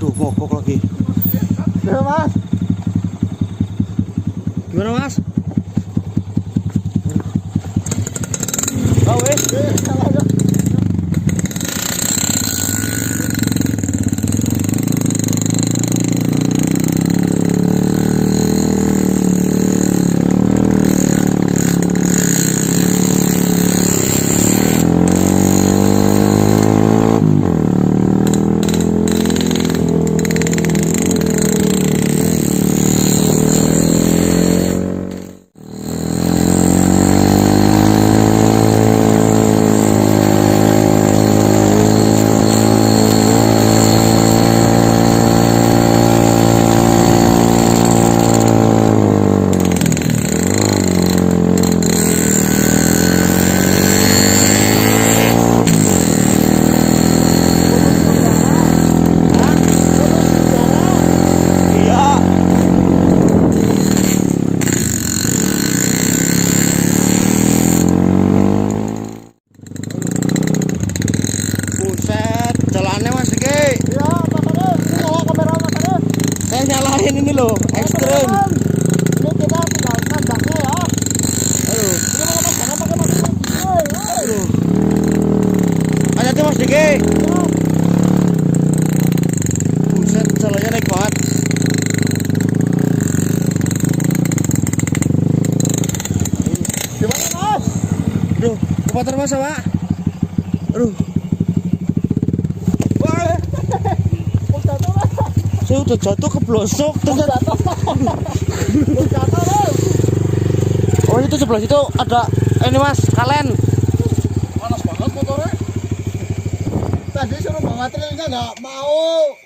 Waduh, mogok lagi. Ya, Mas. Gimana, Mas? Oh, wes. Nyalahin ini loh, ekstrim. Ini kita tinggal nanjaknya ya. Aduh. Ini mau jangan pakai motor lagi. Aduh. Hati-hati Mas Diki. Buset, jalannya naik banget. Gimana, Mas? Aduh, kepater Mas Pak. Aduh. Wah. Jatuh, Mas. Saya udah jatuh keblosok terus. Jatuh, Mas. Oh, itu sebelah situ ada ini Mas, kalen. Panas banget motornya. Tadi suruh bawa trailnya nggak mau.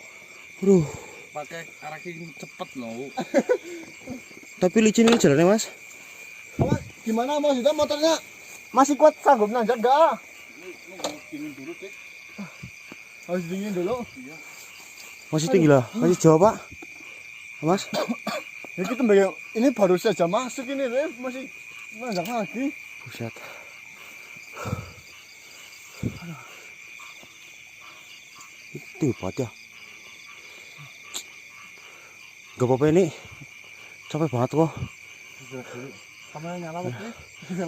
Aduh. Pakai araking cepet loh. Tapi licin ini jalannya Mas. Mas, gimana Mas? Itu motornya masih kuat, sanggup nanjak nggak? Dingin dulu, Cik. Harus dingin dulu. Iya. Masih tinggi lah, masih jauh Pak. Mas. Ya kita bagian ini baru saja masuk ini, masih nanjak lagi. Buset. Tinggi banget ya. Gak apa-apa ini. Capek banget kok. Kamera nyala Mas.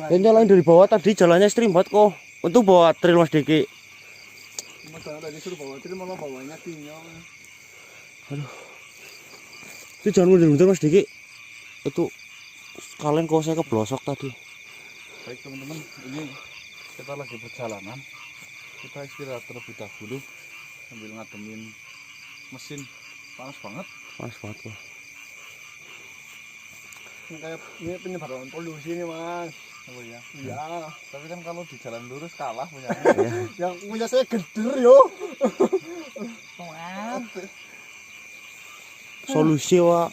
Ini nyalain dari bawah tadi jalannya ekstrim banget kok. Untuk bawa trail Mas Diki. Mas tadi suruh bawa trail malah bawanya tinggal. Aduh. Itu jangan mundur-mundur Mas Diki. Itu kalian kok saya keblosok tadi. Baik teman-teman, ini kita lagi perjalanan. Kita istirahat terlebih dahulu sambil ngademin mesin. Panas banget. Panas banget kok. Ini kayak ini penyebaran polusi nih Mas. Oh iya. Iya. Tapi kan kalau di jalan lurus kalah punya. Yang punya saya geder yo. Solusi wa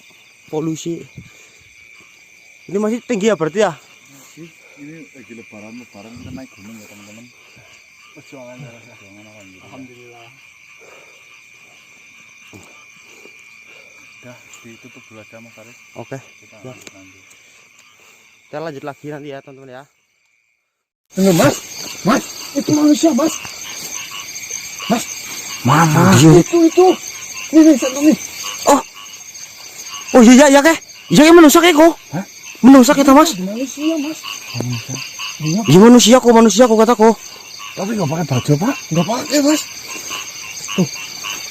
polusi. Ini masih tinggi ya berarti ya? Masih. Ini lagi lebaran kita naik gunung ya teman-teman. Perjuangan ya. Perjuangan Alhamdulillah. Udah ditutup dulu aja Mas Arif. Oke. Kita Ya. lanjut. Kita lanjut lagi nanti ya teman-teman ya. Tunggu Mas. Mas, itu manusia Mas. Mas, Mana? itu. Ini satu nih. Oh iya ya keh. Iya keh manusia keh kok. Hah? Manusia kita Mas. Manusia Mas. Iya manusia kok kataku. Tapi nggak pakai baju Pak? Nggak pakai Mas.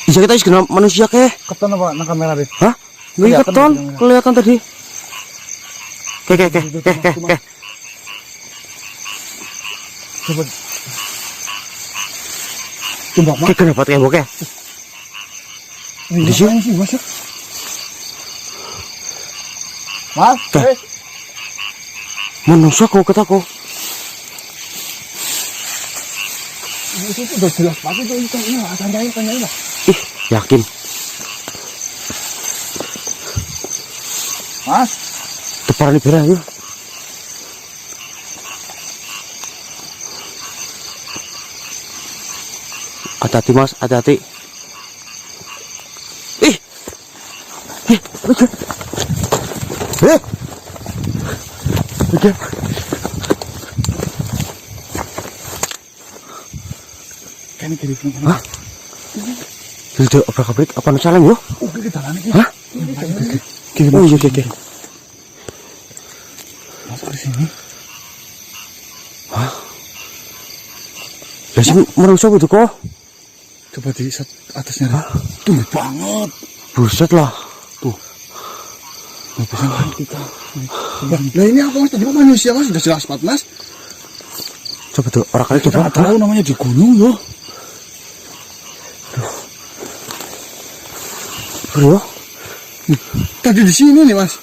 Iya kita iskenal manusia keh. Keton apa nang kamera Arif? Hah? Nggak keton, kelihatan tadi. Keh. Coba. Coba Mas. Keh kenapa keh bokeh? Di sini sih Mas. Mas, Manusia kok kataku. itu udah jelas banget itu. Iya, tanyain lah. Ih, yakin. Mas, Depan ini berah yuk. Hati-hati Mas, hati-hati. Oke. kan kiri. Hah? Sudah obrak-abrik apa nu calem yo? Oke, kita lani iki. Hah? Oh iya oke. Masuk di sini. Hah? Lah sing merusak itu kok. Coba di atasnya. Tuh banget. Buset lah. Tuh. Nggak bisa lari kita. Nah ini apa mas? Tadi kok manusia mas? Sudah jelas 14. Coba tuh orang kali Kita coba. nggak tahu namanya di gunung loh. Bro, Tadi di sini nih mas.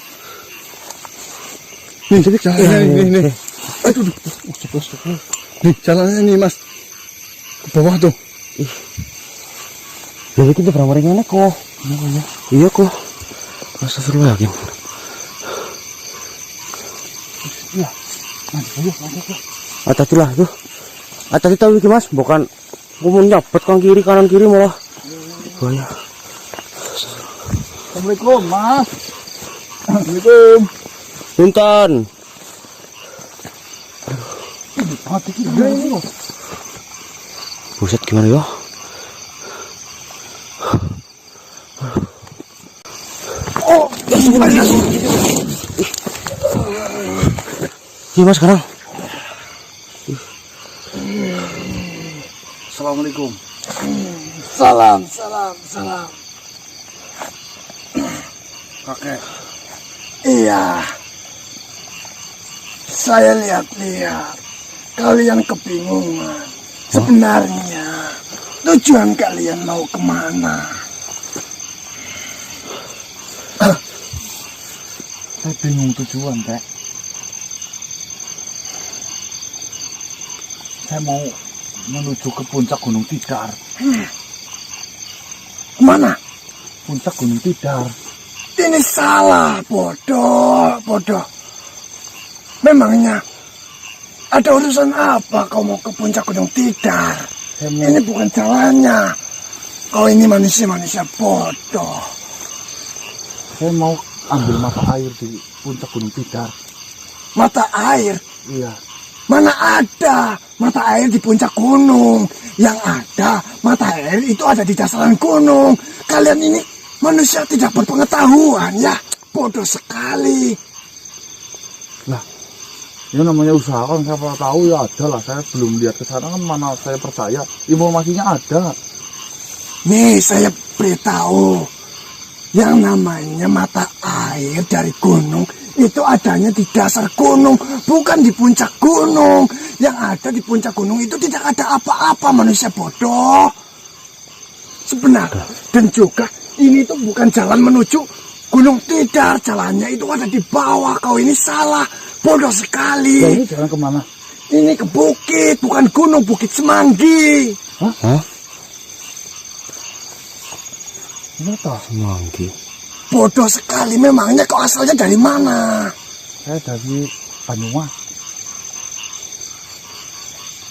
Nih tapi jalannya nih. Aduh. Ceplos. Nih jalannya nih mas. Ke bawah tuh. ya kita berapa ringan kok? Iya kok. Astagfirullah yakin. Iya. Mantap. Hati-hati lah tuh. Hati-hati tahu iki mas, bukan ngomong nyabet kan kiri kanan kiri malah. Bahaya. Assalamualaikum mas. Assalamualaikum. Punten. Hati kita ini. Buset gimana ya? Oh, Iya mas sekarang. Assalamualaikum. Salam. Kakek. Iya. Saya lihat-lihat. Kalian kebingungan. Sebenarnya tujuan kalian mau kemana? Saya bingung tujuan kek. Saya mau menuju ke puncak Gunung Tidar. Kemana? Puncak Gunung Tidar. Ini salah, bodoh. Memangnya ada urusan apa kau mau ke puncak Gunung Tidar? Saya mau Ini bukan jalannya. Kau ini manusia bodoh. Saya mau ambil mata air di puncak Gunung Tidar. Mata air? Iya. Mana ada mata air di puncak gunung. Yang ada mata air itu ada di dasaran gunung. Kalian ini manusia tidak berpengetahuan ya. Bodoh sekali. Lah, ini namanya usaha kan, siapa tahu ya ada lah. Saya belum lihat ke sana kan, mana saya percaya. Informasinya ada. Nih saya beritahu. Yang namanya mata air dari gunung itu adanya di dasar gunung, bukan di puncak gunung. Yang ada di puncak gunung itu tidak ada apa-apa, manusia bodoh. Sebenarnya, dan juga ini tuh bukan jalan menuju Gunung Tidar, jalannya itu ada di bawah. Kau ini salah, bodoh sekali. Lah, ini jalan kemana? Ini ke bukit, bukan gunung, Bukit Semanggi. Hah? Kenapa? Semanggi. Bodoh sekali, memangnya kau asalnya dari mana? Saya dari Banyumas.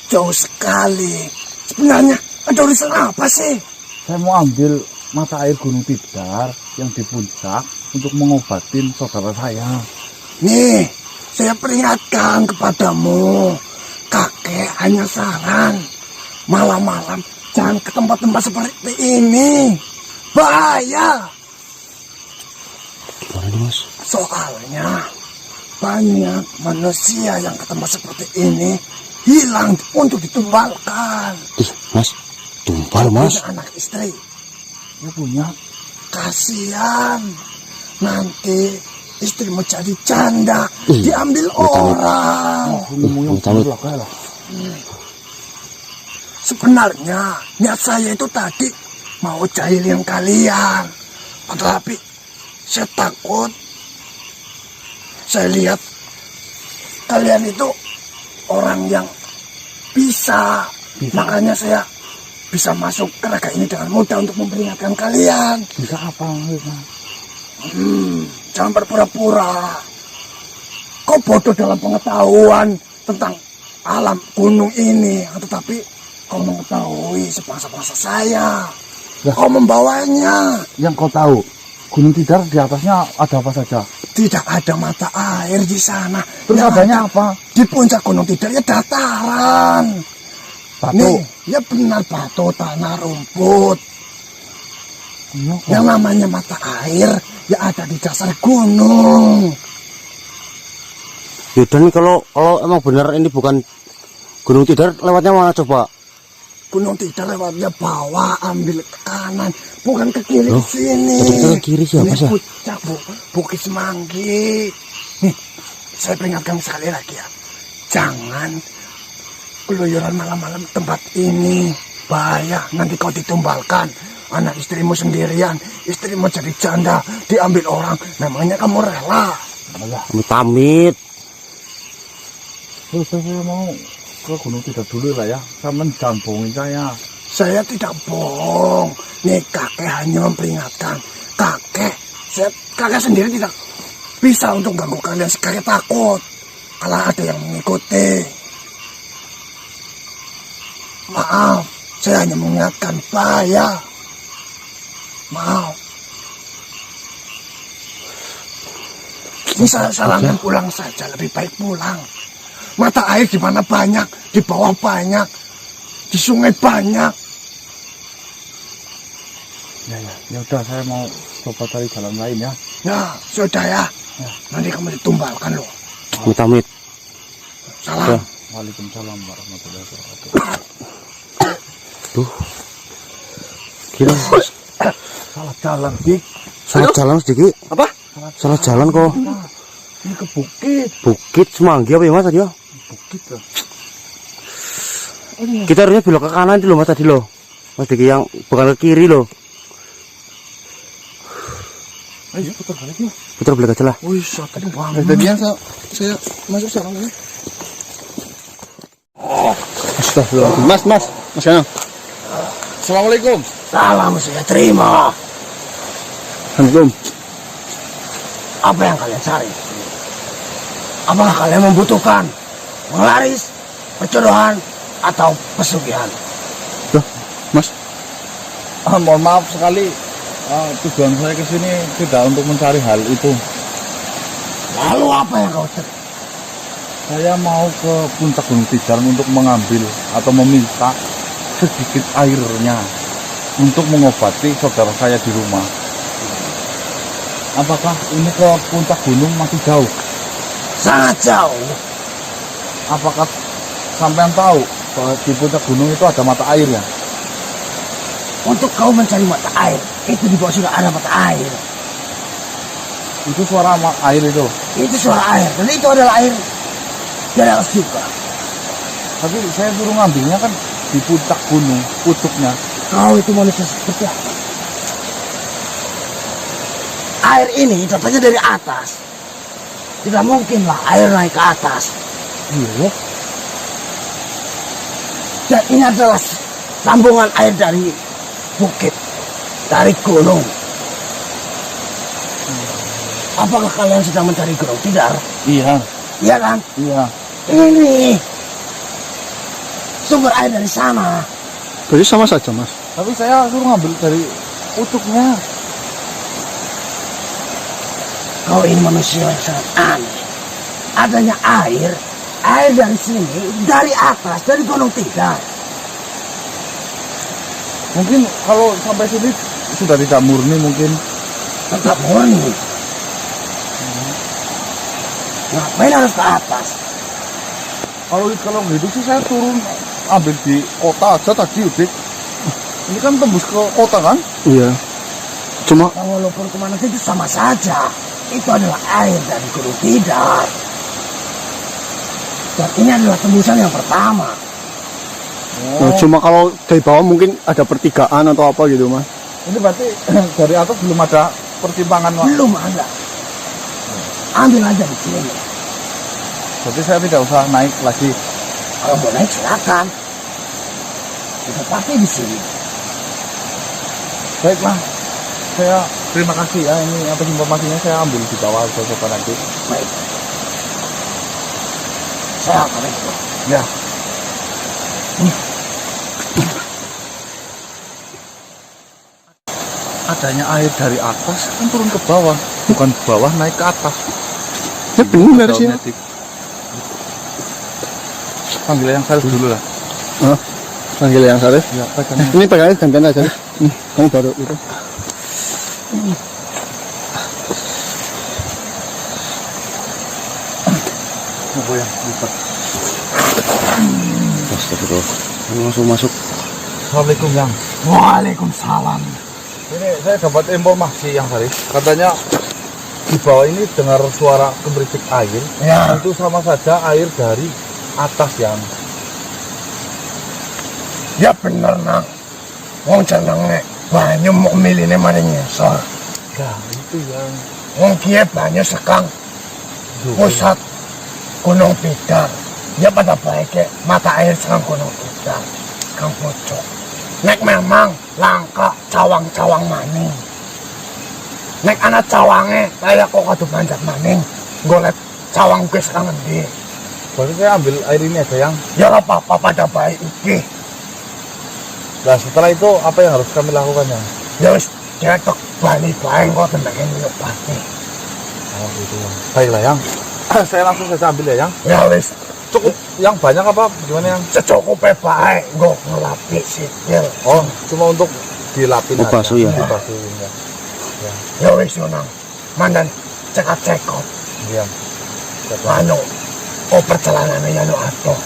Jauh sekali. Sebenarnya ada urusan apa sih? Saya mau ambil mata air Gunung Tidar yang di puncak untuk mengobatin saudara saya. Nih, saya peringatkan kepadamu. Kakek hanya saran. Malam-malam jangan ke tempat-tempat seperti ini. Bahaya. Gimana nih mas? Soalnya banyak manusia yang ke tempat seperti ini hilang untuk ditumbalkan. Ih mas, tumpal mas. Punya anak istri. Ya punya. Kasihan. Nanti istrimu jadi janda. Ih, Diambil amit-amit. orang. Ngomongnya amit-amit. belak lah. Sebenarnya niat saya itu tadi mau jahilin kalian. Tetapi saya takut. Saya lihat kalian itu orang yang bisa. Makanya saya bisa masuk ke raga ini dengan mudah untuk memperingatkan kalian. Bisa apa? Jangan berpura-pura. Kau bodoh dalam pengetahuan tentang alam gunung ini. Tetapi kau mengetahui sebangsa-bangsa saya. Lah. Kau membawanya. Yang kau tahu, Gunung Tidar di atasnya ada apa saja? Tidak ada mata air di sana. Terus Yang adanya ada apa? di puncak Gunung Tidar ya dataran. Batu. Nih, ya benar batu, tanah, rumput. Iya, Yang namanya mata air ya ada di dasar gunung. Yaudah nih, kalau emang benar ini bukan Gunung Tidar, lewatnya mana coba? Gunung Tidar lewatnya bawah, ambil ke kanan, bukan ke kiri. Loh, ke sini. tapi kita ke kiri siapa Ini sih? puncak Bukit Semanggi. Nih, saya peringatkan sekali lagi ya, jangan keluyuran malam-malam tempat ini, bahaya. Nanti kau ditumbalkan, anak istrimu sendirian, istrimu jadi janda, diambil orang, namanya kamu rela. Amit-amit. Saya mau ke Gunung Tidar dulu lah ya. Sampean jangan bohongin saya. Saya tidak bohong. Nih kakek hanya memperingatkan. Kakek sendiri tidak bisa untuk ganggu kalian. Kakek takut kalau ada yang mengikuti. Maaf, saya hanya mengingatkan bahaya. Maaf. Ini saya sarankan pulang saja, lebih baik pulang. Mata air di mana banyak, di bawah banyak, di sungai banyak. Ya udah, saya mau coba cari jalan lain ya. Ya, sudah ya. Nanti kamu ditumbalkan loh. Amit-amit. Salam. Waalaikumsalam warahmatullahi wabarakatuh. Duh. Gila. Salah jalan, Dik. Salah jalan sedikit. Apa? Salah jalan kok. Ini ke bukit. Bukit Semanggi apa ya Mas tadi ya? Bukit tuh. Kita harusnya belok ke kanan dulu Mas tadi loh. Mas Diki yang bukan ke kiri loh. Ayo putar balik yuk. Putar balik aja lah. Wih, tadi banget. Tadinya saya masuk sana ya. Astagfirullah. Mas Kanang. Assalamualaikum. Salam saya terima. Assalamualaikum. Apa yang kalian cari? Apakah kalian membutuhkan menglaris, perjodohan, atau pesugihan? Loh, Mas. Mohon maaf sekali. Tujuan saya ke sini tidak untuk mencari hal itu. Lalu apa yang kau cari? Saya mau ke puncak Gunung Tidar untuk mengambil atau meminta sedikit airnya untuk mengobati saudara saya di rumah. Apakah ini ke puncak gunung masih jauh? Sangat jauh. Apakah sampean tahu bahwa di puncak gunung itu ada mata airnya? Untuk kau mencari mata air, itu di bawah sudah ada mata air. Itu suara air itu. Itu suara air, dan itu adalah air dari atas juga. Tapi saya suruh ngambilnya kan di puncak gunung, pucuknya. Kau itu manusia seperti apa? Air ini datangnya dari atas. Tidak mungkinlah air naik ke atas. Iya. Dan ini adalah sambungan air dari bukit, dari gunung. Apakah kalian sedang mencari Gunung Tidar? Iya. Iya kan? Iya. Ini sumber air dari sana. Jadi sama saja, Mas. Tapi saya suruh ngambil dari pucuknya. Kau ini manusia yang sangat aneh. Adanya air dari sini, dari atas, dari Gunung Tidar. Mungkin kalau sampai sini sudah tidak murni mungkin. Tetap murni. Ngapain harus ke atas? Kalau gitu sih saya turun ambil di kota aja tadi, Udik. Ini kan tembus ke kota kan? Iya. Cuma Nah, walaupun kemana itu sama saja. Itu adalah air dari Gunung Tidar. Dan ini adalah tembusan yang pertama. cuma kalau dari bawah mungkin ada pertigaan atau apa gitu, Mas. Ini berarti dari atas belum ada pertimbangan, Mas. Belum ada. Ambil aja di sini. Berarti saya tidak usah naik lagi. Kalau mau naik silakan. Kita pakai di sini. Baiklah. Saya terima kasih ya, ini atas informasinya. Saya ambil di bawah coba nanti. Baik. Saya akan itu. Ya. Adanya air dari atas kan turun ke bawah, bukan bawah naik ke atas. Ya benar sih. Panggil yang Sarif dulu lah. Panggil yang Sarif. Ya, Ini pegangnya gantian aja. Kamu baru itu. Apa yang lipat? Astagfirullah. Langsung masuk. Assalamualaikum Yang. Waalaikumsalam. Ini saya dapat informasi yang tadi. Katanya di bawah ini dengar suara gemericik air. Ya. Itu sama saja air dari atas Yang. Ya bener nang. Wong jenenge banyu mau miline maring ngisor. Nah itu Yang. Wong kiye banyu sekang pusat Gunung Bidar. Ya pada baiknya mata air sekang Gunung Bidar. Sekang pojok. Nek memang langka cawang-cawang maning. Nek anak cawange kaya kok kadu panjat maning. Golek cawang kuwi sekang endi? Berarti saya ambil air ini aja Yang. Ya ora apa-apa pada baik iki. Nah setelah itu apa yang harus kami lakukan Yang? Ya wis cetok bali bae kok tenaga nyuk pati. Oh gitu Yang. Baiklah Yang. Saya langsung saja ambil ya Yang. Ya wis Cukup yang banyak apa gimana Yang? secukupe bae nggo ngelapi sikil. Oh cuma untuk dilapin Oh, basuh ya? Dibasuhin ya. Ya wis yo nang. Mandan cekap-cekop Iya. anu perjalanannya ya no atuh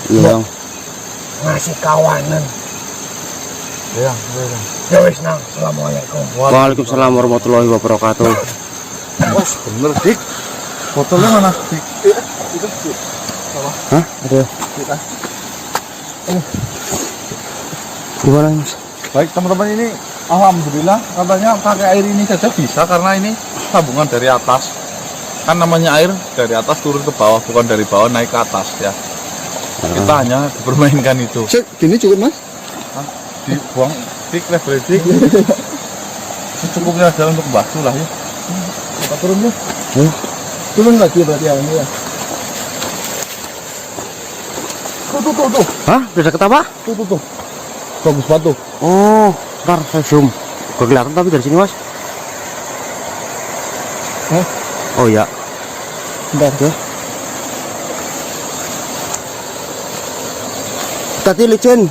Iya, Yang. ngasih kawanan. Iya Yang. Iya, Yang. Ya wis nang. Assalamualaikum. Waalaikumsalam warahmatullahi wabarakatuh. Wah bener Dik. Botolnya mana Dik? Itu Dik. Hah? Ada. Kita. Gimana, Mas? Baik teman-teman, ini alhamdulillah katanya pakai air ini saja bisa karena ini sambungan dari atas. Kan namanya air dari atas turun ke bawah, bukan dari bawah naik ke atas ya. Kita hanya dipermainkan itu. Gini cukup Mas? Dibuang dik level-dik. Secukupnya aja untuk basuh lah ya. Kita turun ya. Turun lagi berarti ya ini ya. Tuh. Hah? Udah deket apa? Tuh. Bagus batu. Oh, ntar saya zoom. Gak kelihatan tapi dari sini, Mas. Hah? Oh iya. Bentar ya. Tadi licin.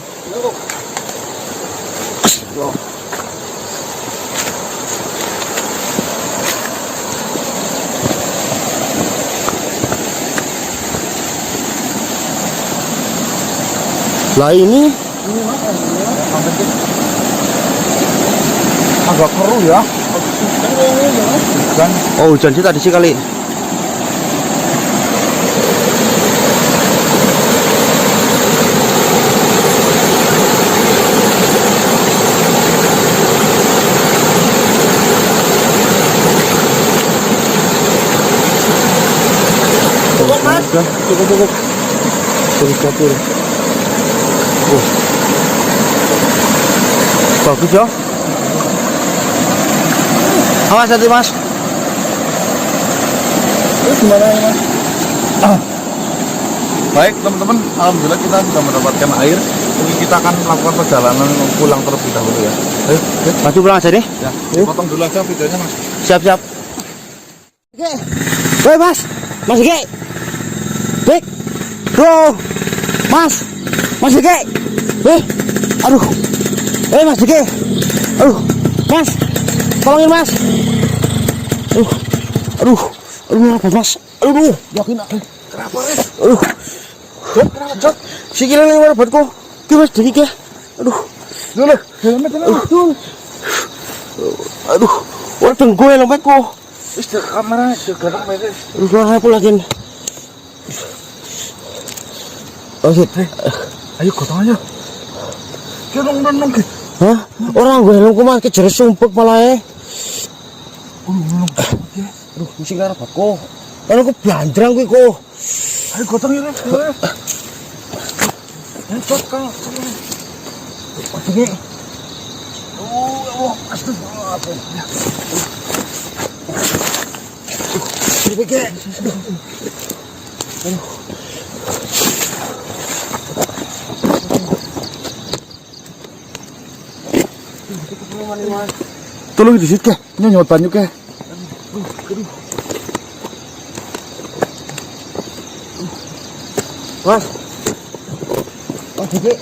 Lah ini Agak keruh ya. Kan oh hujan sih tadi sih kali. Cukup Mas? Udah, cukup. Terus dapur. Oh. Bagus ya. Awas hati Mas. Ini gimana ya Mas? baik teman-teman, alhamdulillah kita sudah mendapatkan air. Ini kita akan melakukan perjalanan pulang terlebih dahulu ya. Ayo. Maju pulang aja nih. Ya, potong dulu aja videonya Mas. Siap. Oke. Woi Mas. Mas Ike. Dik. Bro. Mas Ike. Aduh. Mas Ike. Aduh. Mas. Tolongin Mas. Aduh. Apa Mas? Aduh. Yakin kenapa Mas? Aduh. Kenapa Jok? Sikilnya ini mana buatku? Ki Mas Dik ya. Aduh. Dulu, helmet dulu. Aduh. Wah tenggo ya lompatku. Wis di kamera gerak beres. Aduh, keluar aku lagi. Oh shit. Ayo gotong aja. Nong. Hah? Orang gue helmku mah kejeres sumpek malah Aduh, mesti ke arah batku. Kan aku belanjrang kuwi kok. Ayo gotong ya. Encot Kang. Oke. Oh, astagfirullah. Oke. Tolong di situ ke. Nyot banyu ke. Mas. Oke.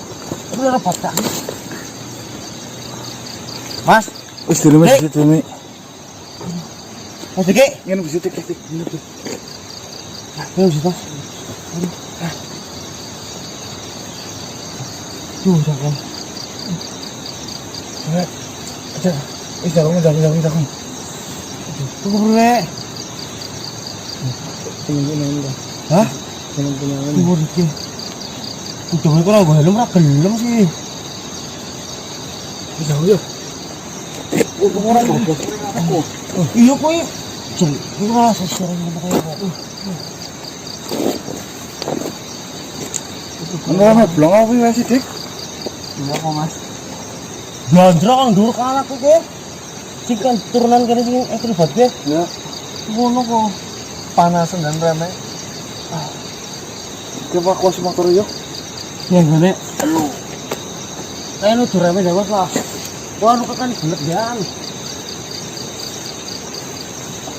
Ini ada batang. Mas, Wis dulu Mas, dulu. Mas Diki, Ngene bisa tik. ini bisa Mas. Tuh, jangan. Aja. Jangan. Tunggu, Rek. Tenang. Hah? Tenang. Tunggu dikit. Udah mulai kurang gue helm ora gelem sih. Jauh ya. Orang goblok. Iya kowe. Jeng, ora seseren ngono kae kok. Enggak blong apa wis Dik? Iya kok Mas. Blandra kang dhuwur kalah kowe. Sing kan turunan kene sing eklibat kowe. Ya, Ngono kok. panasan dan remeh. Evakuasi motor yo. Ya ngene. Kayak nu durame dawas lah. Wah, nu kan bener dan.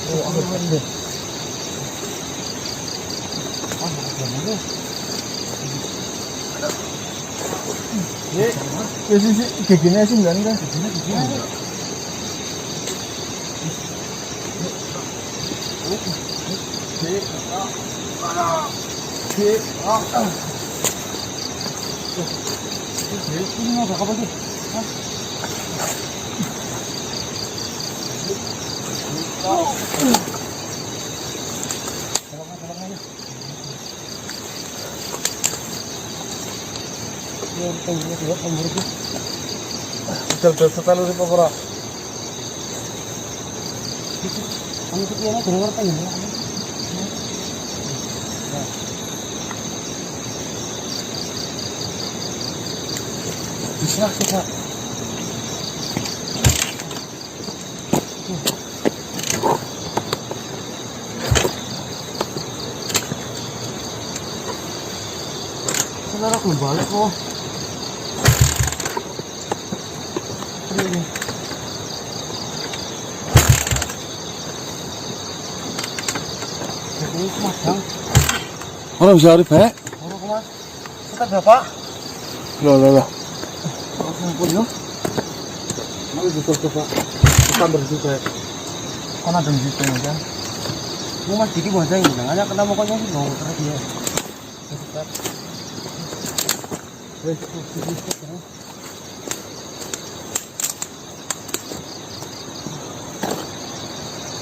Oh, aku bener. Kayak gini sih enggak nih. Ini apa kabar sih? Udah setel di pokok. Kamu tuh kira dengar apa ya? Bisa. Saudara aku balik kok. Ini. Ini Mas Bang. Orang bisa hari baik. Orang Mas. Kita berapa? Loh. Ampun yo. Mau coba. Tambah juga. Kan ada di situ kan. Mau Mas Diki mau aja hanya ketemu koknya sih mau terus dia.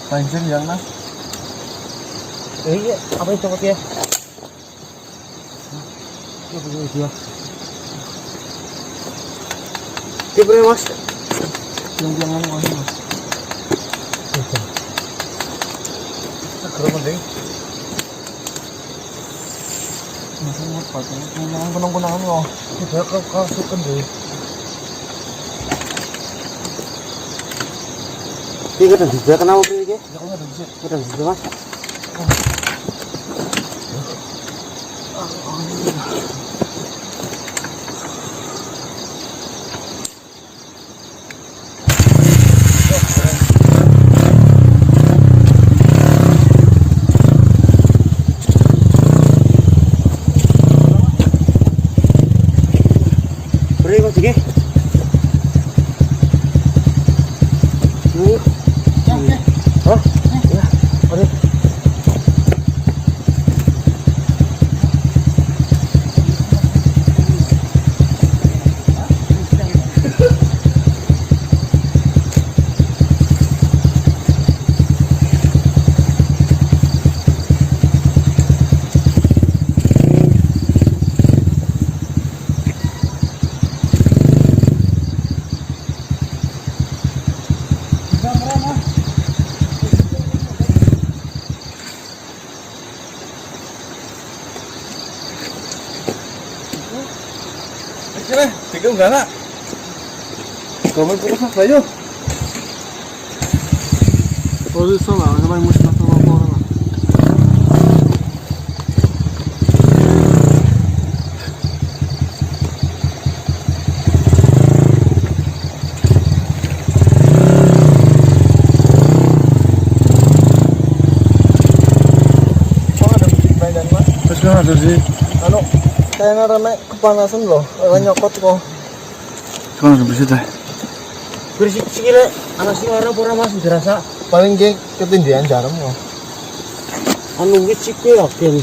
Banjir yang Mas. Iya, apa itu cepet ya? Ya begini dia. Gimana Mas? Yang jangan ngomong Mas. Segera mending. Mas mau pakai kunang-kunangan loh. Tidak kasukan deh. Ini kan juga kenapa ini? Ya kok ada di sini. Kita juga Mas. Beri Mas Diki. Hah? Ya, beri. Kira, tiga enggak nak? Kamu putus apa yo? Polisi sama musnah sama orang. Terus kan ada sih. Anu, kayaknya rame kepanasan loh, nyokot kok. Kan ada bisa dah. Beri sikile. Anak sing ora ora Mas dirasa Paling ki ketindihan jarum kok. anu wit cike yakin.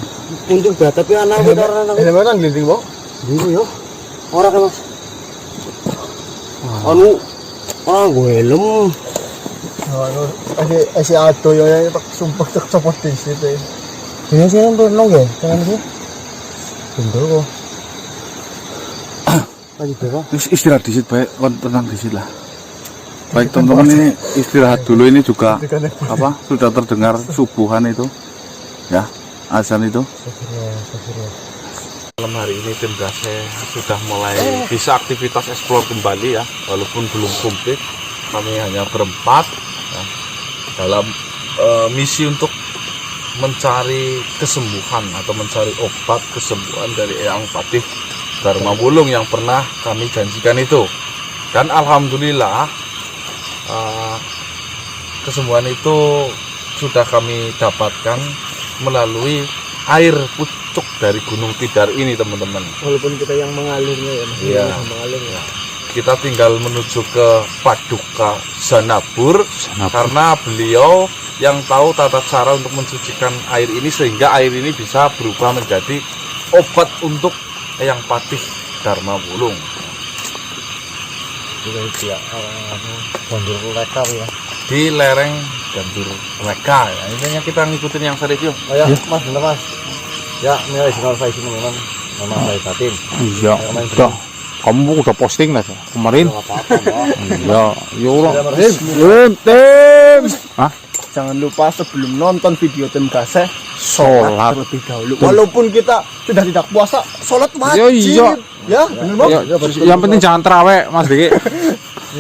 Untung banget tapi anak wit ora nang. Helm nang glinding, Bok. Dulu yo. Ora kan Mas. Anu gue helm. Anu esi ado yo yang tak sumpah tak copot di situ. Ini sih nang ya, jangan sih. Bener kok. Lagi berapa? Terus istirahat di situ baik, kon tenang di situ lah. Baik teman-teman, ini istirahat dulu. Ini juga apa sudah terdengar subuhan itu ya, azan itu. Malam hari ini tim Gase sudah mulai bisa aktivitas eksplor kembali ya, walaupun belum komplit. Kami hanya berempat ya, dalam misi untuk mencari kesembuhan atau mencari obat kesembuhan dari Eyang Patih Dharma Wulung yang pernah kami janjikan itu. Dan alhamdulillah kesembuhan itu sudah kami dapatkan melalui air pucuk dari Gunung Tidar ini, teman-teman. Walaupun kita yang mengalirnya ya, Mas. Iya. Mengalirnya. Kita tinggal menuju ke Paduka Sanabur karena beliau yang tahu tata cara untuk mensucikan air ini sehingga air ini bisa berubah menjadi obat untuk Eyang Patih Dharma Wulung. Banjur mereka ya. Di lereng Gandur Reka ya. Intinya kita ngikutin yang serius yuk. Oh ya, Mas, bener Mas. Ya, ini sinar saya sini memang saya batin. Iya, udah. Kamu udah posting lah kemarin. Iya, ya Allah. Tim. Hah? Jangan lupa sebelum nonton video tim Gase Sholat terlebih dahulu. Walaupun kita sudah tidak puasa, sholat wajib. Iya. Ya, benar Bang. Ya, yang penting jangan terawih, Mas Diki.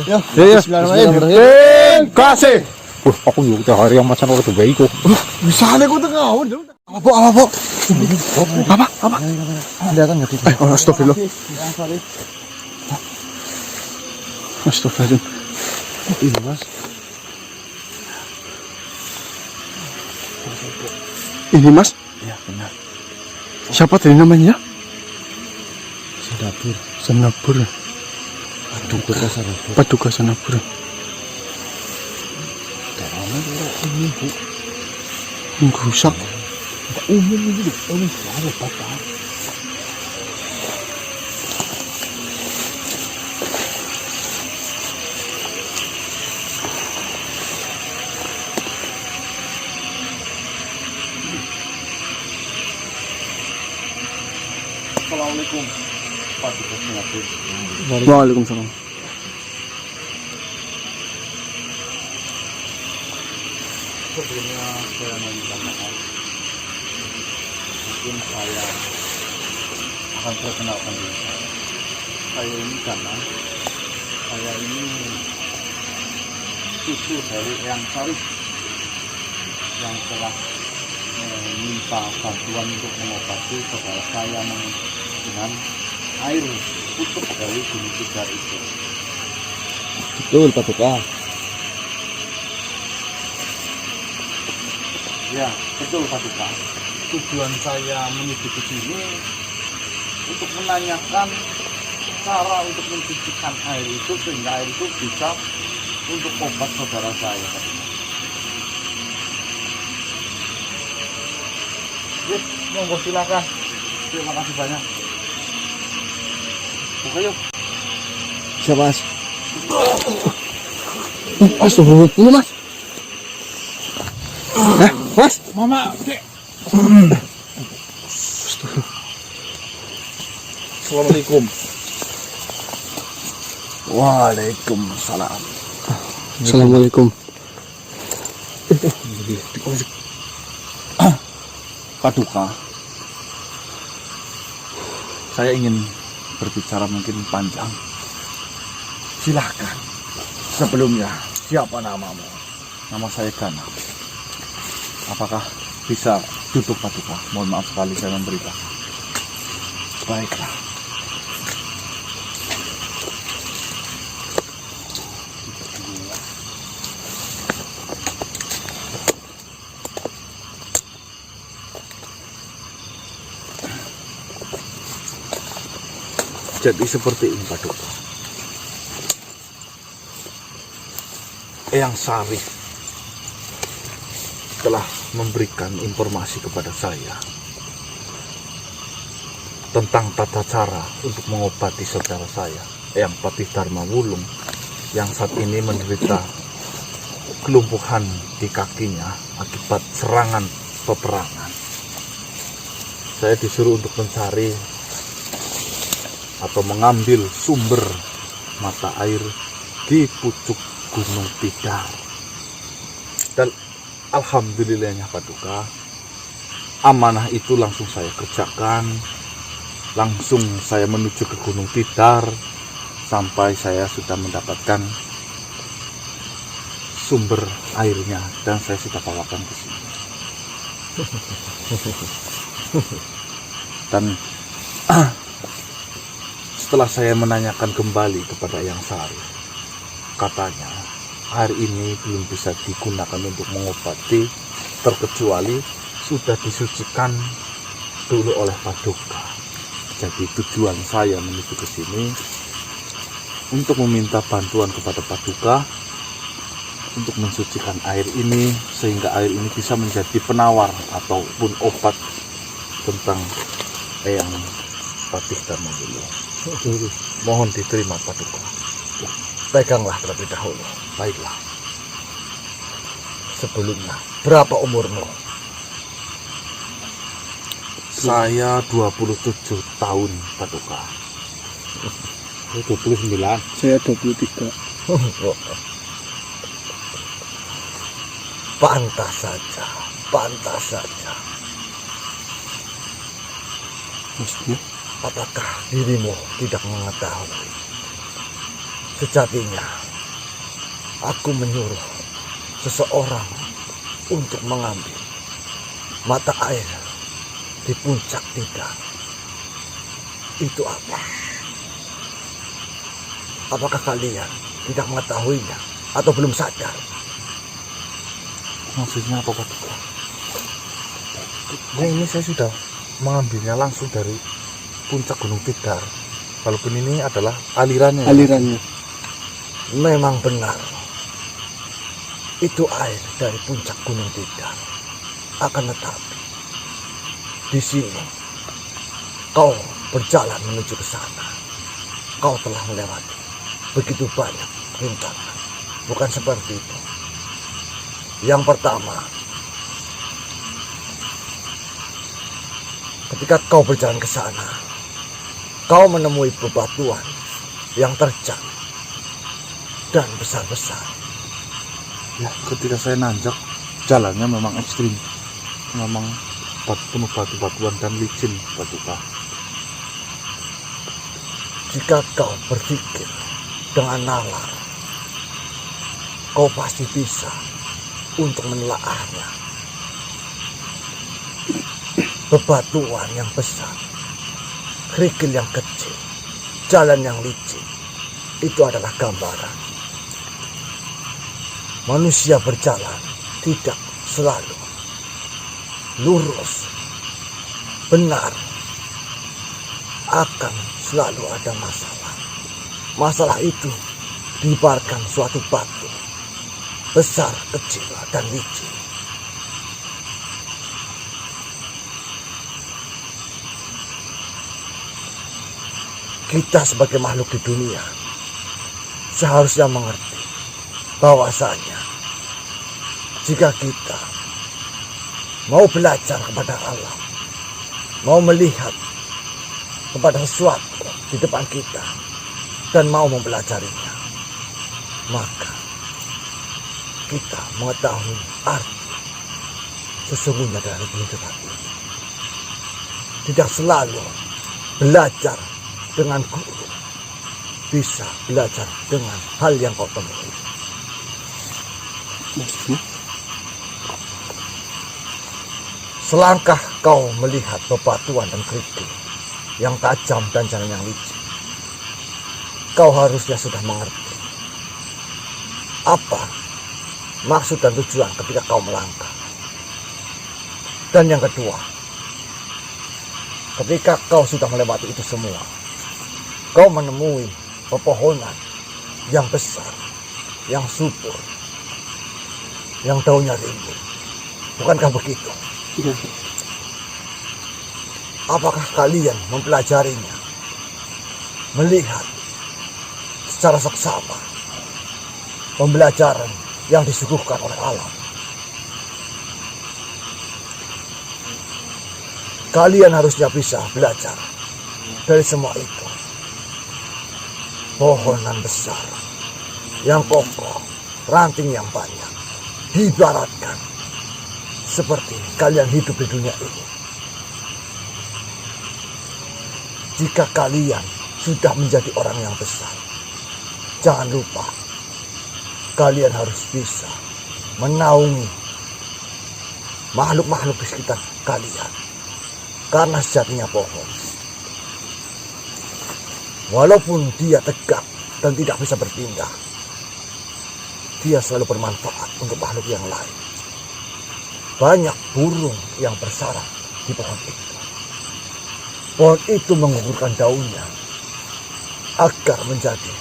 Ya, Ya. bismillahirrahmanirrahim. Kasih. Aku juga tiap hari yang macam orang itu baik kok. Bisa nih kau tengah. Apa? Apa? Kelihatan enggak itu? Oh, astagfirullah. Astagfirullah. Ini Mas. Ini Mas, Ya, benar. siapa tadi namanya? Sanabur. Sanabur. Paduka Sanabur. Paduka Sanabur. Ini Bu. Minggu rusak. Umum ini umum selalu Bapak. Assalamualaikum. Paduka Sanabur. Waalaikumsalam. Sebelumnya saya meminta maaf. Mungkin saya akan perkenalkan diri saya. Saya ini karena saya ini cucu dari Eyang Sarif yang telah meminta bantuan untuk mengobati saudara saya dengan air pucuk dari Gunung Tidar itu. Betul, Paduka. Ya, betul Paduka. Tujuan saya menuju ke sini untuk menanyakan cara untuk mencucikan air itu sehingga air itu bisa untuk obat saudara saya. Ya, monggo silakan. Terima kasih banyak. Buka yuk. Siapa Mas? Astagfirullah. Ini Mas. Mas, Mama, Dek. Assalamualaikum. Waalaikumsalam. Assalamualaikum. Paduka, saya ingin berbicara mungkin panjang. Silahkan. Sebelumnya, siapa namamu? Nama saya Gana. Apakah bisa duduk, Paduka? Mohon maaf sekali saya memberitahu. Baiklah. Jadi seperti ini, Paduka. Eyang Sari telah memberikan informasi kepada saya tentang tata cara untuk mengobati saudara saya, Eyang Patih Dharma Wulung, yang saat ini menderita kelumpuhan di kakinya akibat serangan peperangan. Saya disuruh untuk mencari atau mengambil sumber mata air di pucuk Gunung Tidar. Dan alhamdulillahnya Paduka, amanah itu langsung saya kerjakan. Langsung saya menuju ke Gunung Tidar sampai saya sudah mendapatkan sumber airnya dan saya sudah bawakan ke sini. Dan setelah saya menanyakan kembali kepada Eyang Sari, katanya air ini belum bisa digunakan untuk mengobati terkecuali sudah disucikan dulu oleh Paduka. Jadi tujuan saya menuju ke sini untuk meminta bantuan kepada Paduka untuk mensucikan air ini sehingga air ini bisa menjadi penawar ataupun obat tentang Eyang Patih Dharma Wulung. Mohon diterima Paduka. Peganglah terlebih dahulu. Baiklah. Sebelumnya, berapa umurmu? Saya 27 tahun Paduka. 29. Saya 23. Pantas saja, pantas saja. Maksudnya? Apakah dirimu tidak mengetahui? Sejatinya, aku menyuruh seseorang untuk mengambil mata air di puncak Tidar. Itu apa? Apakah kalian tidak mengetahuinya atau belum sadar? Maksudnya apa Paduka? Ya ini saya sudah mengambilnya langsung dari puncak Gunung Tidar. Walaupun ini adalah alirannya. Alirannya. Memang benar. Itu air dari puncak Gunung Tidar. Akan tetapi di sini kau berjalan menuju ke sana. Kau telah melewati begitu banyak rintangan. Bukan seperti itu. Yang pertama, ketika kau berjalan ke sana, kau menemui bebatuan yang terjal dan besar-besar. Ya, ketika saya nanjak, jalannya memang ekstrim. Memang penuh batu-batuan dan licin Paduka. Jika kau berpikir dengan nalar, kau pasti bisa untuk menelaahnya. Bebatuan yang besar, kerikil yang kecil, jalan yang licin, itu adalah gambaran manusia berjalan tidak selalu lurus, benar. Akan selalu ada masalah. Masalah itu diibaratkan suatu batu besar, kecil, dan licin. Kita sebagai makhluk di dunia seharusnya mengerti bahwasanya jika kita mau belajar kepada alam, mau melihat kepada sesuatu di depan kita dan mau mempelajarinya, maka kita mengetahui arti sesungguhnya dari kehidupan ini. Tidak selalu belajar dengan guru, bisa belajar dengan hal yang kau temui. Selangkah kau melihat bebatuan dan kerikil yang tajam dan jalan yang licin, kau harusnya sudah mengerti apa maksud dan tujuan ketika kau melangkah. Dan yang kedua, ketika kau sudah melewati itu semua, kau menemui pepohonan yang besar, yang subur, yang daunnya rimbun. Bukankah begitu? Iya. Apakah kalian mempelajarinya? Melihat secara seksama pembelajaran yang disuguhkan oleh alam. Kalian harusnya bisa belajar dari semua itu. Pohonan besar yang kokoh, ranting yang banyak, diibaratkan seperti kalian hidup di dunia ini. Jika kalian sudah menjadi orang yang besar, jangan lupa kalian harus bisa menaungi makhluk-makhluk di sekitar kalian. Karena sejatinya pohon, walaupun dia tegak dan tidak bisa berpindah, dia selalu bermanfaat untuk makhluk yang lain. Banyak burung yang bersarang di pohon itu. Pohon itu menggugurkan daunnya agar menjadi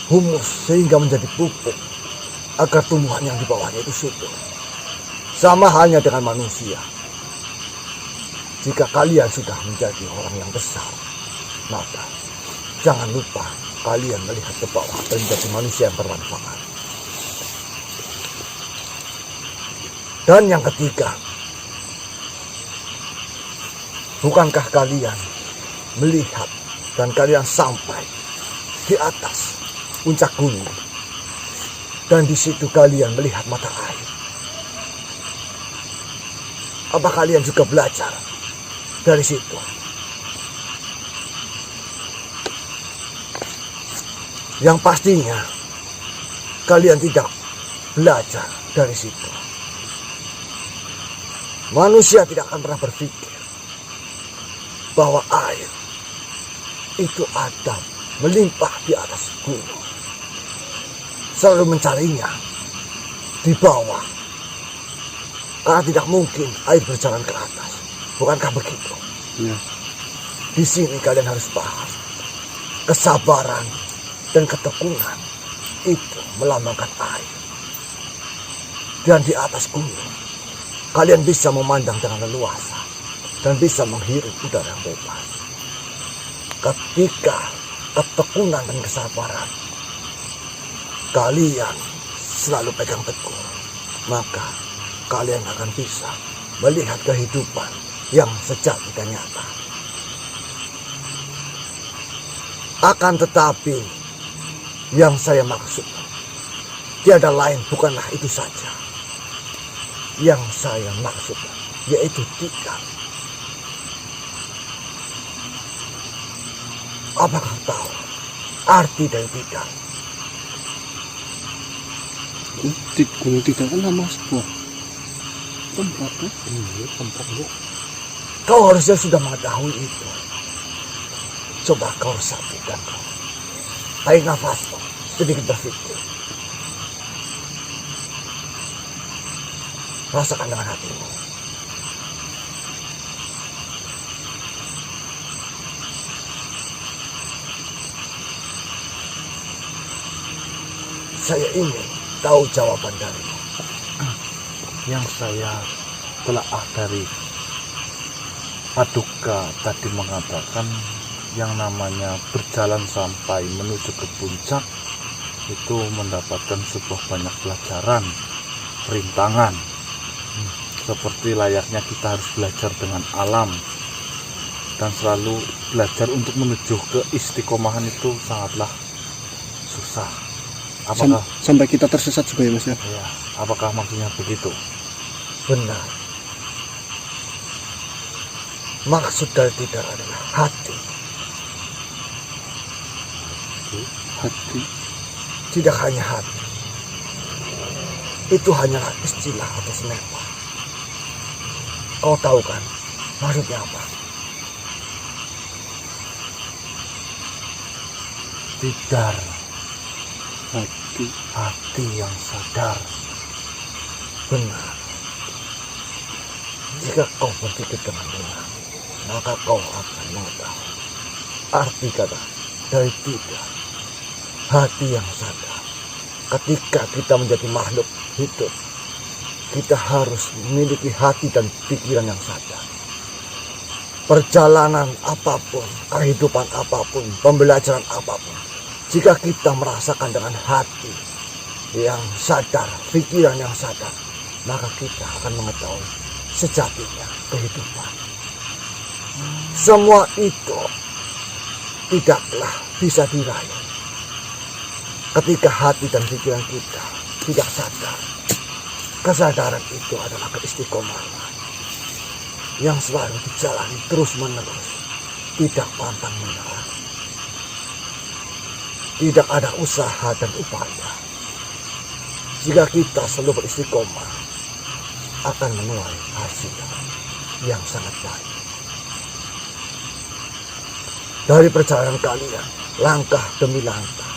humus sehingga menjadi pupuk agar tumbuhan yang di bawahnya itu subur. Sama halnya dengan manusia. Jika kalian sudah menjadi orang yang besar, maka jangan lupa kalian melihat ke bawah dan menjadi manusia yang bermanfaat. Dan yang ketiga, bukankah kalian melihat dan kalian sampai di atas puncak gunung dan di situ kalian melihat mata air? Apa kalian juga belajar dari situ? Yang pastinya kalian tidak belajar dari situ. Manusia tidak akan pernah berpikir bahwa air itu ada melimpah di atas gunung. Selalu mencarinya di bawah. Karena tidak mungkin air berjalan ke atas. Bukankah begitu? Ya. Di sini kalian harus paham. Kesabaran dan ketekunan itu melambangkan air. Dan di atas gunung, kalian bisa memandang dengan leluasa dan bisa menghirup udara yang bebas. Ketika ketekunan dan kesabaran kalian selalu pegang teguh, maka kalian akan bisa melihat kehidupan yang sejati dan nyata. Akan tetapi yang saya maksud tiada lain bukanlah itu saja. Yang saya maksud yaitu tidak. Apakah tahu arti dari tidak? Gunung Tidar kan nama sebuah tempat kan? Iya, tempat bu. Kau harusnya sudah mengetahui itu. Coba kau resapikan kau. Tarik nafas kau, sedikit berpikir. Rasakan dengan hatimu. Saya ingin tahu jawaban darimu. Yang saya telaah dari Paduka tadi mengatakan yang namanya berjalan sampai menuju ke puncak itu mendapatkan sebuah banyak pelajaran, rintangan. Seperti layaknya kita harus belajar dengan alam dan selalu belajar untuk menuju ke istiqomahan itu sangatlah susah. Apakah Sampai kita tersesat juga ya mas ya? ya, apakah maksudnya begitu? Benar. Maksud dari tidak adalah hati. Hati. Tidak hanya hati. Itu hanyalah istilah atau senema. Kau tahu kan maksudnya apa? Tidar, Hati. hati yang sadar. Benar. Jika kau berpikir dengan benar, maka kau akan mengetahui arti kata dari tidak. Hati yang sadar. ketika kita menjadi makhluk hidup, kita harus memiliki hati dan pikiran yang sadar. Perjalanan apapun, kehidupan apapun, pembelajaran apapun, jika kita merasakan dengan hati yang sadar, pikiran yang sadar, maka kita akan mengetahui sejatinya kehidupan. Semua itu tidaklah bisa diraih ketika hati dan pikiran kita tidak sadar. Kesadaran itu adalah keistiqomahan yang selalu dijalani terus-menerus, tidak pantang menyerah. Tidak ada usaha dan upaya. Jika kita selalu beristiqomah, akan menuai hasil yang sangat baik. Dari perjalanan kalian, langkah demi langkah,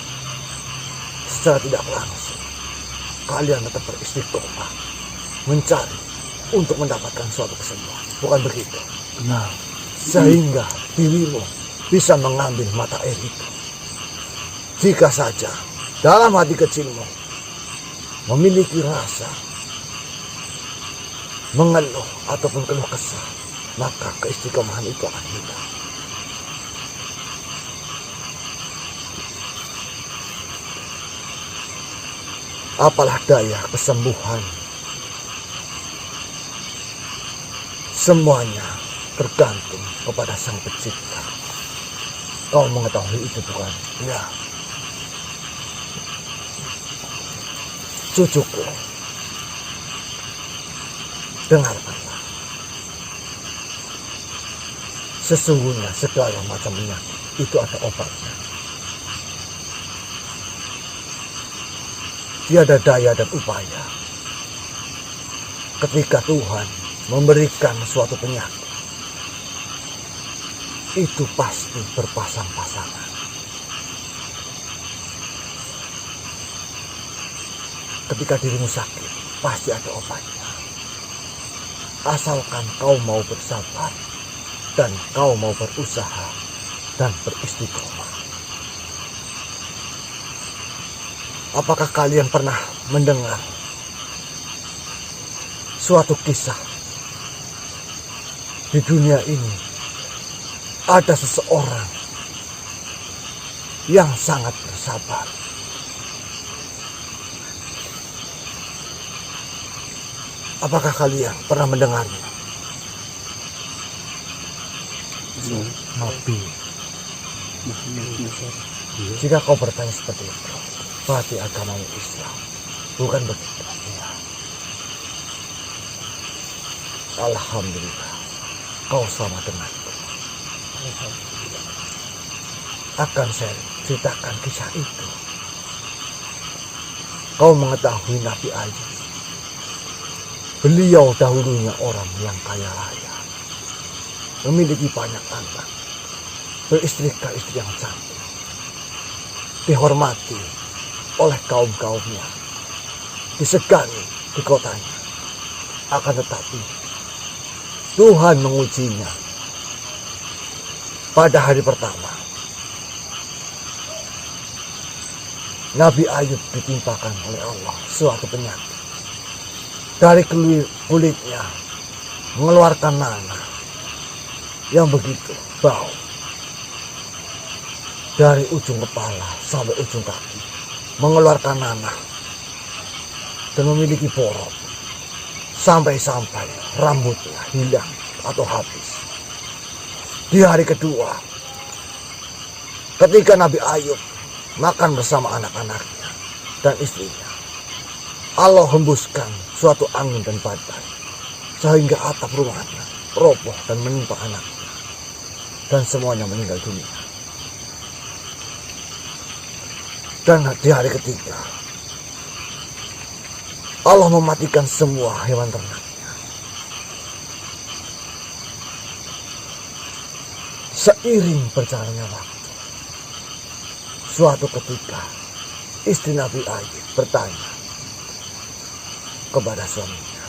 secara tidak langsung, kalian tetap beristiqomah, mencari untuk mendapatkan suatu kesembuhan. Bukan begitu? Nah, Sehingga dirimu bisa mengambil mata air itu. Jika saja dalam hati kecilmu memiliki rasa mengeluh ataupun keluh kesah, maka keistiqomahan itu akan hilang. Apalah daya kesembuhan. Semuanya tergantung kepada Sang Pencipta. Kau mengetahui itu bukan? Ya. Cucuku, dengarkanlah. Sesungguhnya segala macam penyakit itu ada obatnya. Tiada daya dan upaya ketika Tuhan memberikan suatu penyakit, itu pasti berpasang-pasangan. Ketika dirimu sakit, pasti ada obatnya. Asalkan kau mau bersabar dan kau mau berusaha dan beristiqomah. Apakah kalian pernah mendengar suatu kisah di dunia ini? Ada seseorang yang sangat bersabar. Apakah kalian pernah mendengarnya? Nabi. Jika kau bertanya seperti itu, berarti agamamu Islam. Bukan begitu. Ya. Alhamdulillah, kau sama denganku. Akan saya ceritakan kisah itu. Kau mengetahui Nabi Ayub. Beliau dahulunya orang yang kaya raya, memiliki banyak anak, beristrikan istri yang cantik, dihormati oleh kaum-kaumnya, disegani di kotanya. Akan tetapi Tuhan mengujinya pada hari pertama. Nabi Ayub ditimpakan oleh Allah suatu penyakit. Dari kulitnya mengeluarkan nanah yang begitu bau. Dari ujung kepala sampai ujung kaki mengeluarkan nanah dan memiliki borok. Sampai-sampai rambutnya hilang atau habis. Di hari kedua, ketika Nabi Ayub makan bersama anak-anaknya dan istrinya, Allah hembuskan suatu angin dan badai sehingga atap rumahnya roboh dan menimpa anaknya dan semuanya meninggal dunia. Dan di hari ketiga, Allah mematikan semua hewan ternaknya. Seiring berjalannya waktu, suatu ketika istri Nabi Ayub bertanya kepada suaminya,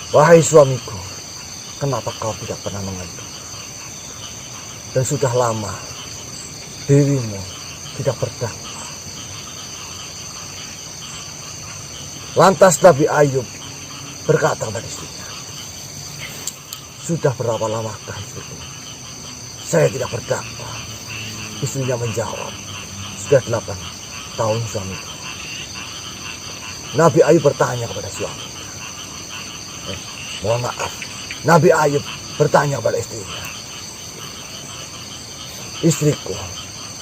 "Wahai suamiku, kenapa kau tidak pernah mengeluh? Dan sudah lama dirimu tidak berdakwah." Lantas Nabi Ayub berkata pada istrinya, sudah berapa lamakah istriku saya tidak berdakwah? Istrinya menjawab, sudah 8 tahun suamiku. Nabi Ayub bertanya kepada suami. Mohon maaf, Nabi Ayub bertanya kepada istrinya, istriku,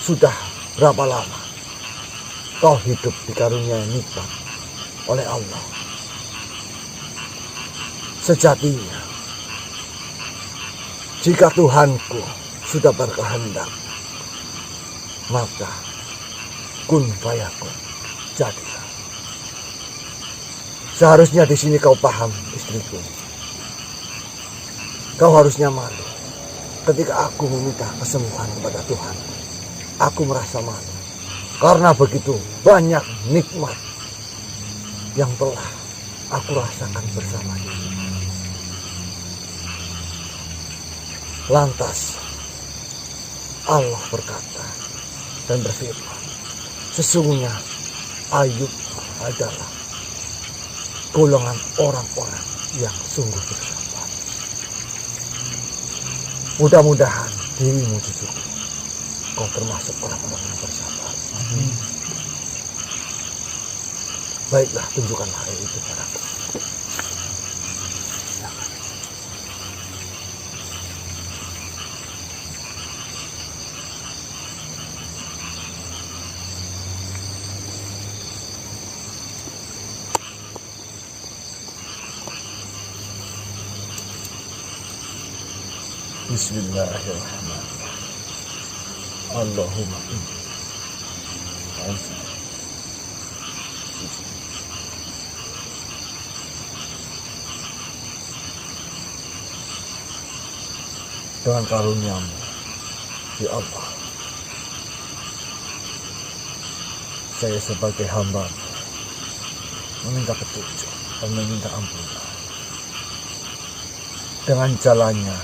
sudah berapa lama kau hidup dikaruniai nikmat oleh Allah? Sejatinya, jika Tuhanku sudah berkehendak, maka kun fayakun, jadilah. Seharusnya di sini kau paham, istriku. Kau harusnya malu ketika aku meminta kesembuhan kepada Tuhan. Aku merasa malu karena begitu banyak nikmat yang telah aku rasakan bersamanya. Lantas Allah berkata dan berfirman, sesungguhnya Ayub adalah golongan orang-orang yang sungguh bersabar. Mudah-mudahan dirimu cucuku, kau termasuk orang-orang yang bersabar. Baiklah, tunjukkanlah air itu padaku. Bismillahirrahmanirrahim. Allahumma inni a'udzu dengan karunia-Mu, ya Allah, saya sebagai hamba meminta petunjuk dan meminta ampunan. Dengan jalannya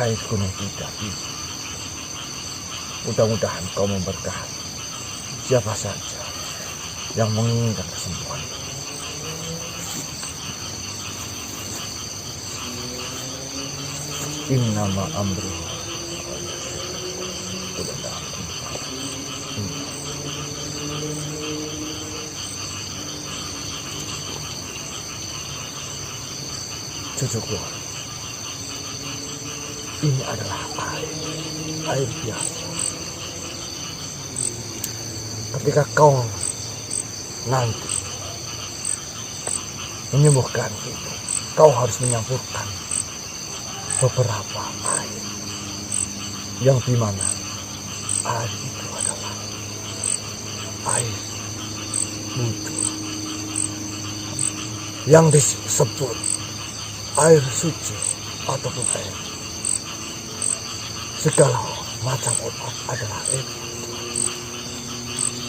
air gunung tidak ini, mudah-mudahan kau memberkati siapa saja yang menginginkan kesembuhan. Innama amri cucuku, ini adalah air biasa. Ketika kau nanti menyembuhkan itu, kau harus menyampurkan beberapa air yang dimana air itu adalah air wudhu yang disebut air suci ataupun air segala macam obat adalah air.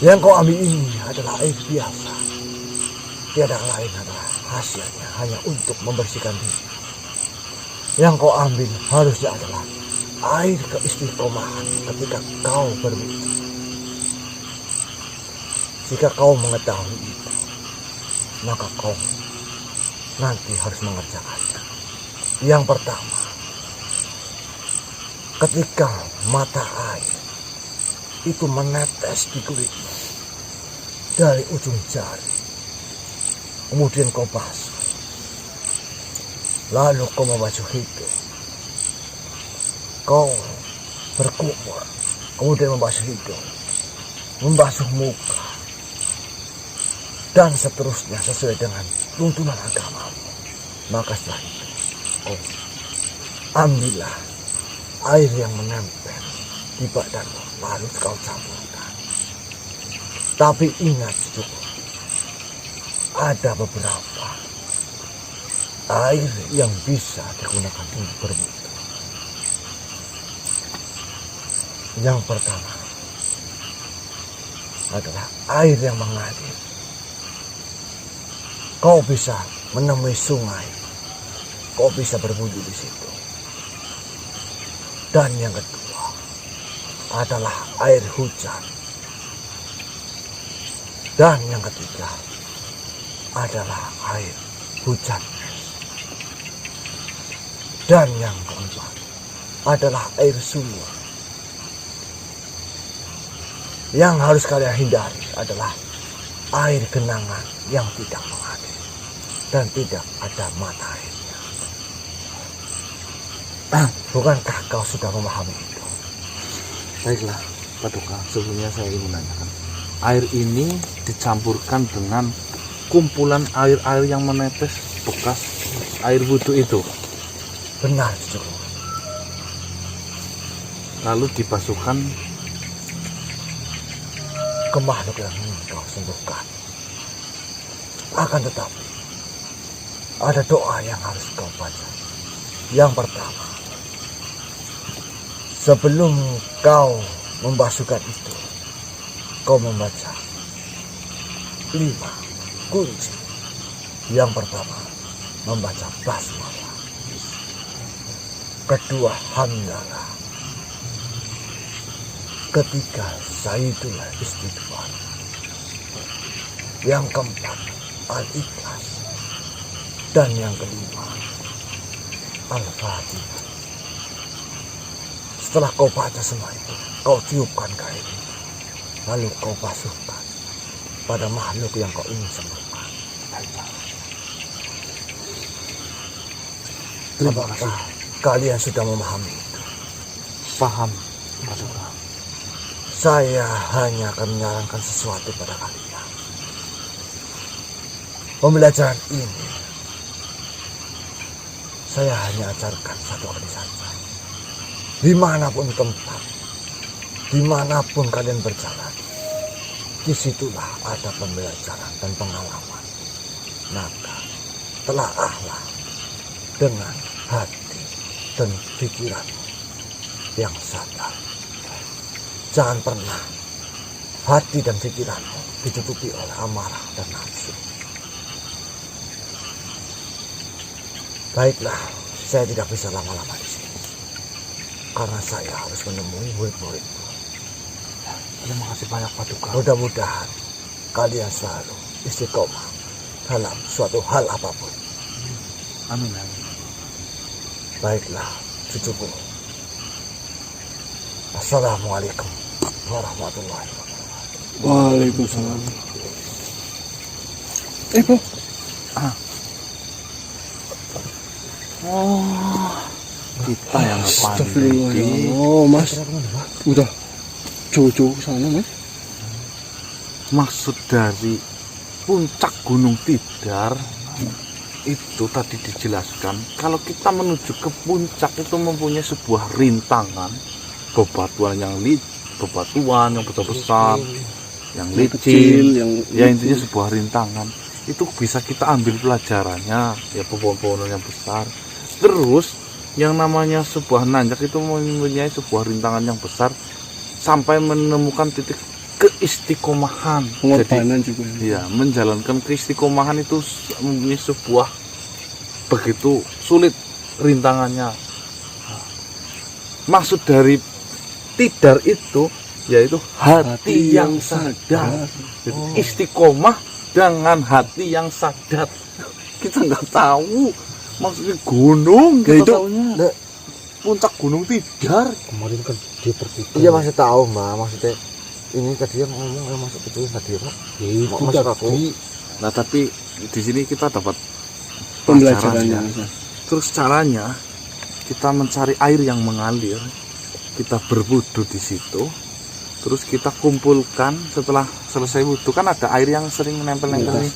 Yang kau ambil ini adalah air biasa, tiada lain adalah hasilnya hanya untuk membersihkan diri. Yang kau ambil harusnya adalah air keistiqomahan ketika kau berwudu. Jika kau mengetahui itu, maka kau nanti harus mengerjakannya. Yang pertama, ketika mata air itu menetes di kulitmu dari ujung jari, kemudian kau basuh. Lalu kau membasuh hidung, kau berkumur, kemudian membasuh hidung, membasuh muka, dan seterusnya sesuai dengan tuntunan agamamu. Maka setelah itu, kau ambillah air yang menempel di badanmu, lalu kau campurkan. Tapi ingat cukup, ada beberapa air yang bisa digunakan untuk berwudu. Yang pertama adalah air yang mengalir. Kau bisa menemui sungai, kau bisa berwudu di situ. Dan yang kedua adalah air hujan. Dan yang ketiga adalah air hujan. Dan yang keempat adalah air sumur. Yang harus kalian hindari adalah air genangan yang tidak mengalir dan tidak ada mata airnya. Bukankah kau sudah memahami itu? Baiklah, Paduka, sebelumnya saya ingin menanyakan. Air ini dicampurkan dengan kumpulan air-air yang menetes bekas air wudhu itu. Benar, cucuku. Lalu dibasuhkan Ke makhluk yang ingin kau sembuhkan. Akan tetapi, ada doa yang harus kau baca. Yang pertama, sebelum kau membasuhkan itu, kau membaca 5 kunci. Yang pertama, membaca basmalah. Kedua, hamdalah. Ketiga, Sayyidul Istighfar. Yang keempat, Al-Ikhlas. Dan yang kelima, Al-Fatihah. Setelah kau baca semua itu, kau tiupkan ke air itu. Lalu kau basuhkan pada makhluk yang kau ingin sembuhkan. Apakah kalian sudah memahami itu? paham, Paduka. Saya hanya akan menyarankan sesuatu pada kalian. Pembelajaran ini saya hanya ajarkan satu kali saja. Dimanapun tempat, dimanapun kalian berjalan, disitulah ada pembelajaran dan pengalaman. Maka telaahlah dengan hati dan pikiran yang sadar. Jangan pernah hati dan pikiranmu ditutupi oleh amarah dan nafsu. Baiklah, saya tidak bisa lama-lama di sini karena saya harus menemui murid-muridku. Terima kasih banyak, Paduka. Mudah-mudahan kalian selalu istiqomah dalam suatu hal apapun. Amin, amin. Baiklah, cucuku. Assalamualaikum warahmatullahi wabarakatuh. Waalaikumsalam. Bo. Kita yang Astagfirullah. pandai. Oh, Mas. Udah. Jauh-jauh ke sana, Mas. Maksud dari puncak Gunung Tidar itu tadi dijelaskan kalau kita menuju ke puncak itu mempunyai sebuah rintangan, bebatuan yang besar, yang Yang licin, kecil, yang ya intinya sebuah rintangan. Itu bisa kita ambil pelajarannya, ya pohon-pohon yang besar. Terus yang namanya sebuah nanjak itu mempunyai sebuah rintangan yang besar sampai menemukan titik keistiqomahan. pengorbanan juga. Ya, menjalankan keistiqomahan itu mempunyai sebuah begitu sulit rintangannya. Maksud dari tidar itu yaitu hati yang sadar. Jadi istiqomah dengan hati yang sadar. Kita nggak tahu maksudnya gunung, kita itu tahunya puncak Gunung Tidar. kemarin kan dia bertiga. Iya masih tahu mbak, maksudnya ini tadi yang ngomong yang masuk itu tadi apa? Itu Masuk aku. Nah, tapi di sini kita dapat Pembelajarannya. pelajarannya. Terus caranya kita mencari air yang mengalir, kita berwudu di situ, terus kita kumpulkan setelah selesai wudu kan ada air yang sering menempel-nempel nih.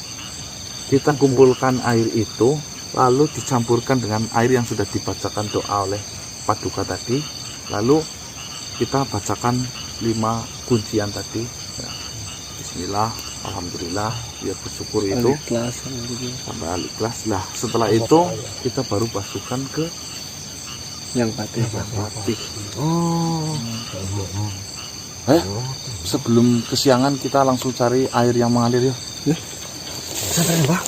Kita kumpulkan air itu, lalu dicampurkan dengan air yang sudah dibacakan doa oleh Paduka tadi, lalu kita bacakan 5 kuncian tadi. Ya. Bismillah, alhamdulillah, ya bersyukur itu Al-Ikhlas gitu. sampai Al-Ikhlas. Lah setelah itu kita baru basuhkan ke Yang Fatihah. Fatih. Oh. Sebelum kesiangan kita langsung cari air yang mengalir ya. Sampai mbak.